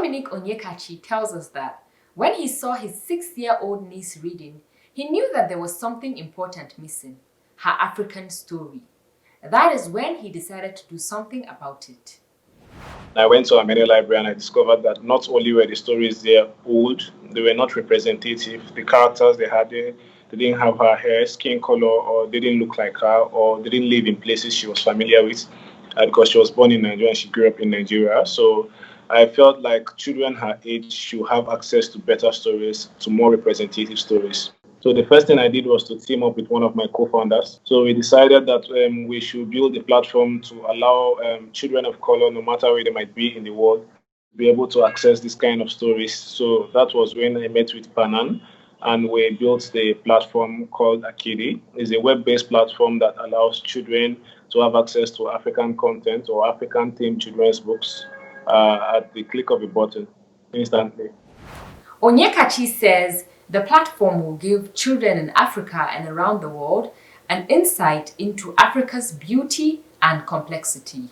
Dominic Onyekachi tells us that when he saw his 6-year-old niece reading, he knew that there was something important missing, her African story. That is when he decided to do something about it. I went to a mini library and I discovered that not only were the stories there old, they were not representative. The characters they had there, they didn't have her hair, skin color, or they didn't look like her, or they didn't live in places she was familiar with, because she was born in Nigeria and she grew up in Nigeria. So I felt like children her age should have access to better stories, to more representative stories. So the first thing I did was to team up with one of my co-founders. So we decided that we should build a platform to allow children of color, no matter where they might be in the world, be able to access this kind of stories. So that was when I met with Panan, and we built the platform called Akiddie. It's a web-based platform that allows children to have access to African content or African-themed children's books at the click of a button instantly. Onyekachi says the platform will give children in Africa and around the world an insight into Africa's beauty and complexity.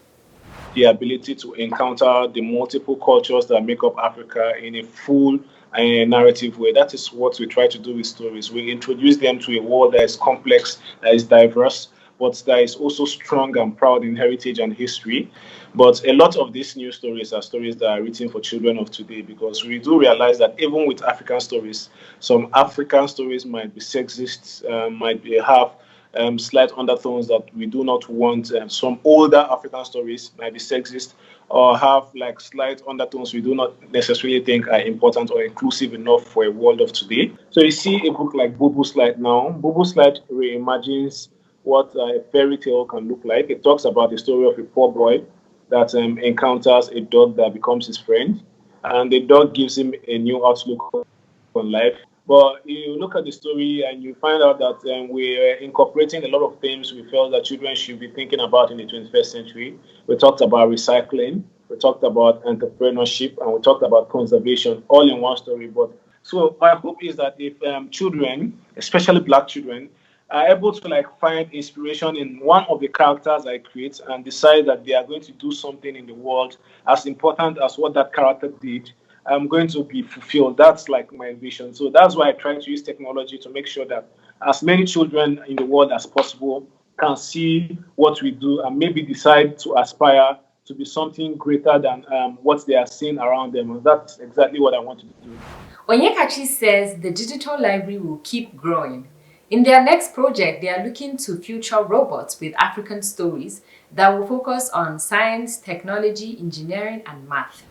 The ability to encounter the multiple cultures that make up Africa in a full and narrative way. That is what we try to do with stories. We introduce them to a world that is complex, that is diverse, but that is also strong and proud in heritage and history. But a lot of these new stories are stories that are written for children of today, because we do realize that even with African stories, some African stories might be sexist, have slight undertones that we do not want. Some older African stories might be sexist or have like slight undertones we do not necessarily think are important or inclusive enough for a world of today. So you see a book like Bubu Slide now. Bubu Slide reimagines what a fairy tale can look like. It talks about the story of a poor boy that encounters a dog that becomes his friend, and the dog gives him a new outlook on life. But you look at the story and you find out that we're incorporating a lot of things we felt that children should be thinking about in the 21st century. We talked about recycling, we talked about entrepreneurship, and we talked about conservation all in one story. But so my hope is that if children, especially Black children, are able to like find inspiration in one of the characters I create and decide that they are going to do something in the world as important as what that character did, I'm going to be fulfilled. That's like my vision. So that's why I try to use technology to make sure that as many children in the world as possible can see what we do and maybe decide to aspire to be something greater than what they are seeing around them. And that's exactly what I want to do. Onyekachi says the digital library will keep growing. In their next project, they are looking to future robots with African stories that will focus on science, technology, engineering, and math.